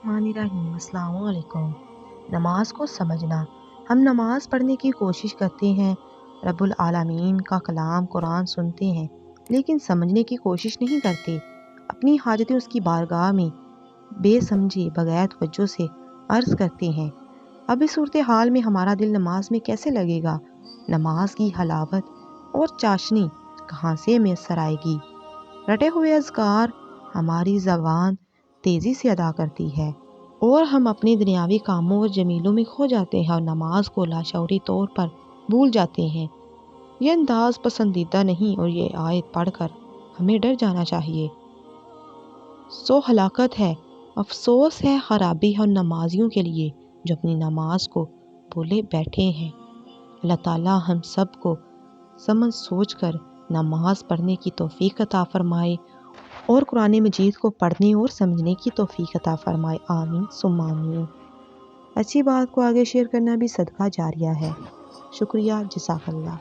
बिस्मिल्लाहिर्रहमानिर्रहीम। अस्सलाम वालेकुम। नमाज को समझना। हम नमाज पढ़ने की कोशिश करते हैं, रब्बुल आलमीन का कलाम कुरान सुनते हैं, लेकिन समझने की कोशिश नहीं करते। अपनी हाजतें उसकी बारगाह में बेसमझे बगैर तवज्जो से अर्ज करते हैं। अब इस सूरत हाल में हमारा दिल नमाज में कैसे लगेगा? नमाज की हलावत और चाशनी कहाँ से मैसर आएगी? रटे हुए अज़कार हमारी ज़बान तेज़ी से अदा करती है और हम अपने दुनियावी कामों और जमीलों में खो जाते हैं और नमाज को लाशऊरी तौर पर भूल जाते हैं। ये अंदाज पसंदीदा नहीं और ये आयत पढ़कर हमें डर जाना चाहिए। सो हलाकत है, अफसोस है, खराबी है उन नमाजियों के लिए जो अपनी नमाज को भूले बैठे हैं। अल्लाह ताला हम सब को समझ सोच कर नमाज पढ़ने की तौफीक अता फरमाए और कुरान मजीद को पढ़ने और समझने की तौफीक अता फरमाए। आमीन सुम्मा आमीन। अच्छी बात को आगे शेयर करना भी सदका जारिया है। शुक्रिया, जज़ाकल्लाह।